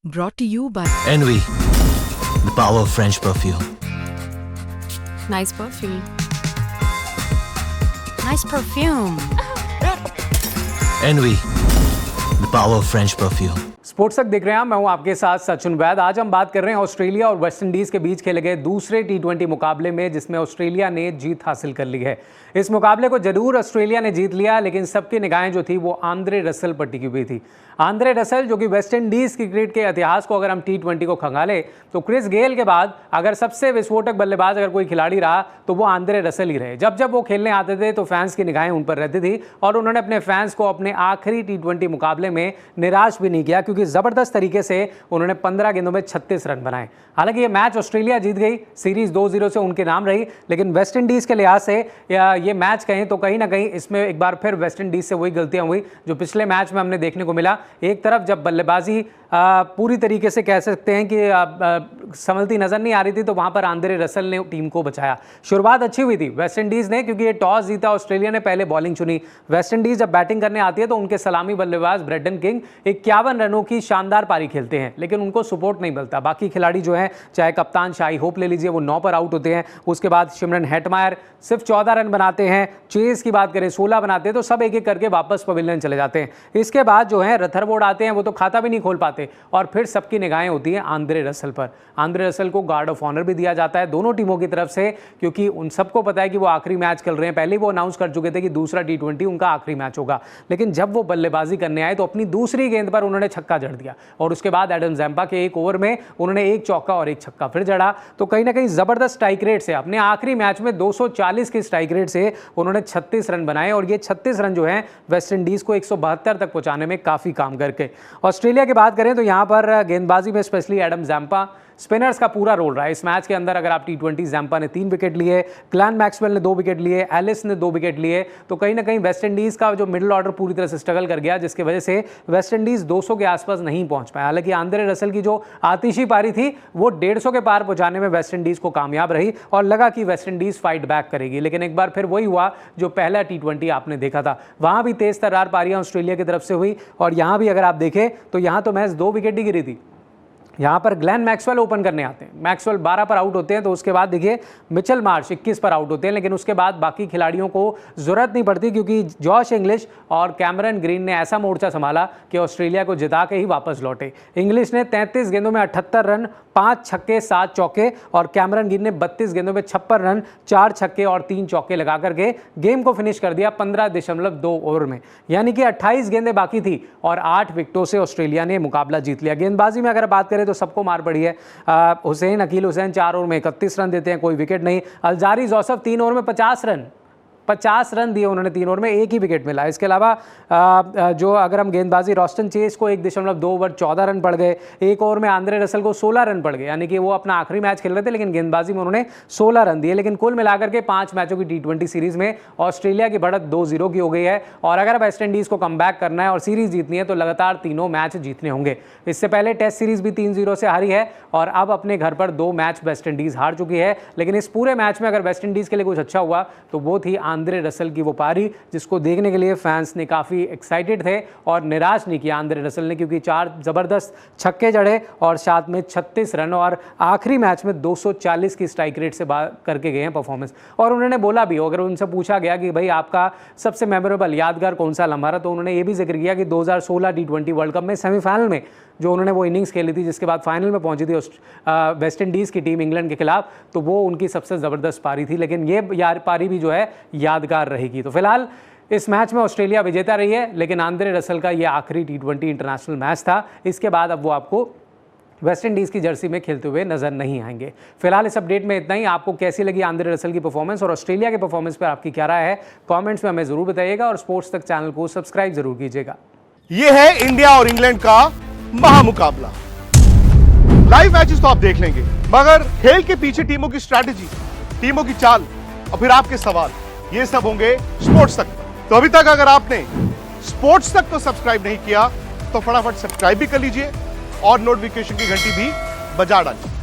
Brought to you by Envy, the power of French perfume. Nice perfume. Nice perfume. Envy, the power of French perfume. Sports तक देख रहे हैं, मैं हूं आपके साथ सचिन वैद। आज हम बात कर रहे हैं ऑस्ट्रेलिया और वेस्ट इंडीज के बीच खेले गए दूसरे टी20 मुकाबले में, जिसमें ऑस्ट्रेलिया ने जीत हासिल कर ली है। इस मुकाबले को जरूर ऑस्ट्रेलिया ने जीत लिया, लेकिन सबकी निगाहें जो थी वो आंद्रे रसल पर टिकी हुई थी। आंद्रे रसल जो कि वेस्ट इंडीज क्रिकेट के इतिहास को अगर हम टी20 को खंगाले तो क्रिस गेल के बाद अगर सबसे विस्फोटक बल्लेबाज अगर कोई खिलाड़ी रहा तो वो आंद्रे रसल ही रहे। जब जब वो खेलने आते थे तो फैंस की निगाहें उन पर रहती थी और उन्होंने अपने फैंस को अपने आखिरी टी20 मुकाबले में निराश भी नहीं किया, क्योंकि जबरदस्त तरीके से उन्होंने 15 गेंदों में 36 रन बनाए। हालांकि ये मैच ऑस्ट्रेलिया जीत गई, सीरीज 2-0 से उनके नाम रही, लेकिन वेस्ट इंडीज के लिहाज से ये मैच कहें तो कहीं ना कहीं इसमें एक बार फिर वेस्ट इंडीज से वही गलतियां हुई जो पिछले मैच में हमने देखने को मिला। एक तरफ जब बल्लेबाजी पूरी तरीके से कह सकते हैं कि संभलती नजर नहीं आ रही थी, तो वहां पर आंद्रे रसल ने टीम को बचाया। शुरुआत अच्छी हुई थी वेस्ट इंडीज ने, क्योंकि ये टॉस जीता, ऑस्ट्रेलिया ने पहले बॉलिंग चुनी। वेस्ट इंडीज जब बैटिंग करने आती है तो उनके सलामी बल्लेबाज ब्रेडन किंग 51 रनों की शानदार पारी खेलते हैं, लेकिन उनको सपोर्ट नहीं मिलता। बाकी खिलाड़ी जो हैं, चाहे कप्तान शाही होप ले लीजिए, वो 9 पर आउट होते हैं। उसके बाद सिमरन हेटमायर सिर्फ 14 रन बनाते हैं। चेज की बात करें 16 बनाते हैं, तो सब एक एक करके वापस पवेलियन चले जाते हैं। इसके बाद जो है रथरफोर्ड आते हैं, वो तो खाता भी नहीं खोल पाते, और फिर सबकी निगाहें होती हैं आंद्रे रसल पर। आंद्रे रसल को गार्ड ऑफ ऑनर भी दिया जाता है दोनों टीमों की तरफ से, क्योंकि उन सबको पता है कि वो आखिरी मैच खेल रहे हैं। पहले वो अनाउंस कर चुके थे कि दूसरा टी20 उनका आखिरी मैच होगा, लेकिन जब वो बल्लेबाजी करने आए तो अपनी दूसरी गेंद पर उन्होंने छक्का जड़ दिया, और उसके बाद एडम जैम्पा के एक ओवर में उन्होंने एक चौका और एक छक्का फिर जड़ा। तो कहीं ना कहीं जबरदस्त स्ट्राइक रेट से अपने आखिरी मैच में 240 की स्ट्राइक रेट से उन्होंने 36 रन बनाए, और ये 36 रन जो है वेस्ट इंडीज को 172 तक पहुंचाने में काफी काम करके। ऑस्ट्रेलिया की बात करें तो यहां पर गेंदबाजी में स्पेशली एडम जैम्पा, स्पिनर्स का पूरा रोल रहा है इस मैच के अंदर। अगर आप टी20 जैम्पा ने 3 विकेट लिए, ग्लेन मैक्सवेल ने 2 विकेट लिए, एलिस ने 2 विकेट लिए, तो कहीं ना कहीं वेस्ट इंडीज का जो मिडिल ऑर्डर पूरी तरह से स्ट्रगल कर गया, जिसकी वजह से वेस्ट इंडीज 200 के आसपास नहीं पहुंच पाया। हालांकि आंद्रे रसल की जो आतिशी पारी थी वो 150 के पार पहुंचाने में वेस्ट इंडीज को कामयाब रही, और लगा कि वेस्ट इंडीज फाइट बैक करेगी, लेकिन एक बार फिर वही हुआ जो पहला टी20 आपने देखा था। वहां भी तेज तर्रार पारियां ऑस्ट्रेलिया की तरफ से हुई, और यहां भी अगर आप देखें तो यहां तो मैच 2 विकेट ही गिरी थी। यहाँ पर ग्लेन मैक्सवेल ओपन करने आते हैं, मैक्सवेल 12 पर आउट होते हैं, तो उसके बाद देखिए मिचेल मार्श 21 पर आउट होते हैं, लेकिन उसके बाद बाकी खिलाड़ियों को जरूरत नहीं पड़ती, क्योंकि जॉश इंग्लिश और कैमरन ग्रीन ने ऐसा मोर्चा संभाला कि ऑस्ट्रेलिया को जिता के ही वापस लौटे। इंग्लिश ने 33 गेंदों में 78 रन, 5 छक्के 7 चौके, और कैमरन ग्रीन ने 32 गेंदों में 56 रन, 4 छक्के और 3 चौके लगा करके गेम को फिनिश कर दिया 15.2 ओवर में। यानी कि 28 गेंदें बाकी थी और 8 विकेटों से ऑस्ट्रेलिया ने मुकाबला जीत लिया। गेंदबाजी में अगर बात करें तो सबको मार पड़ी है। अकील हुसैन 4 ओवर में 31 रन देते हैं, कोई विकेट नहीं। अल्जारी जोसेफ 3 ओवर में 50 रन दिए उन्होंने, 3 ओवर में एक ही विकेट मिला। इसके अलावा जो अगर हम गेंदबाजी, रॉस्टन चेस को 1.2 ओवर 14 रन पड़ गए। एक ओवर में आंद्रे रसल को 16 रन पड़ गए, यानी कि वो अपना आखिरी मैच खेल रहे थे, लेकिन गेंदबाजी में उन्होंने 16 रन दिए। लेकिन कुल मिलाकर के 5 मैचों की टी20 सीरीज में ऑस्ट्रेलिया की बढ़त 2-0 की हो गई है, और अगर वेस्ट इंडीज को कम बैक करना है और सीरीज जीतनी है तो लगातार तीनों मैच जीतने होंगे। इससे पहले टेस्ट सीरीज भी 3-0 से हारी है, और अब अपने घर पर 2 मैच वेस्ट इंडीज हार चुकी है। लेकिन इस पूरे मैच में अगर वेस्ट इंडीज के लिए कुछ अच्छा हुआ तो वो थी आंद्रे रसल की वो पारी, जिसको देखने के लिए फैंस ने काफ़ी एक्साइटेड थे, और निराश नहीं किया आंद्रे रसल ने, क्योंकि 4 ज़बरदस्त छक्के जड़े और साथ में 36 रन, और आखिरी मैच में 240 की स्ट्राइक रेट से करके गए हैं परफॉर्मेंस। और उन्होंने बोला भी, अगर उनसे पूछा गया कि भाई आपका सबसे मेमोरेबल यादगार कौन सा लम्हा रहा, तो उन्होंने ये भी जिक्र किया कि 2016 टी20 वर्ल्ड कप में सेमीफाइनल में जो उन्होंने वो इनिंग्स खेली थी, जिसके बाद फाइनल में पहुंची थी वेस्ट इंडीज़ की टीम इंग्लैंड के खिलाफ, तो वो उनकी सबसे ज़बरदस्त पारी थी। लेकिन ये पारी भी जो है यादगार रहेगी। तो फिलहाल इस मैच में ऑस्ट्रेलिया विजेता रही है, लेकिन आंद्रे रसल का ये आखिरी टी20 इंटरनेशनल मैच था। इसके बाद अब वो आपको वेस्ट इंडीज़ की जर्सी में खेलते हुए नजर नहीं आएंगे। फिलहाल इस अपडेट में इतना ही। आपको कैसी लगी आंद्रे रसल की परफॉर्मेंस, और ऑस्ट्रेलिया के परफॉर्मेंस पर आपकी क्या राय है, कमेंट्स में हमें जरूर बताइएगा, और स्पोर्ट्स तक चैनल को सब्सक्राइब जरूर कीजिएगा। ये है इंडिया और इंग्लैंड का महामुकाबला। लाइव मैचेस तो आप देख लेंगे, मगर खेल के पीछे टीमों की स्ट्रैटेजी, टीमों की चाल, और फिर आपके सवाल, ये सब होंगे स्पोर्ट्स तक। तो अभी तक अगर आपने स्पोर्ट्स तक तो सब्सक्राइब नहीं किया तो फटाफट सब्सक्राइब भी कर लीजिए, और नोटिफिकेशन की घंटी भी बजा डालिए।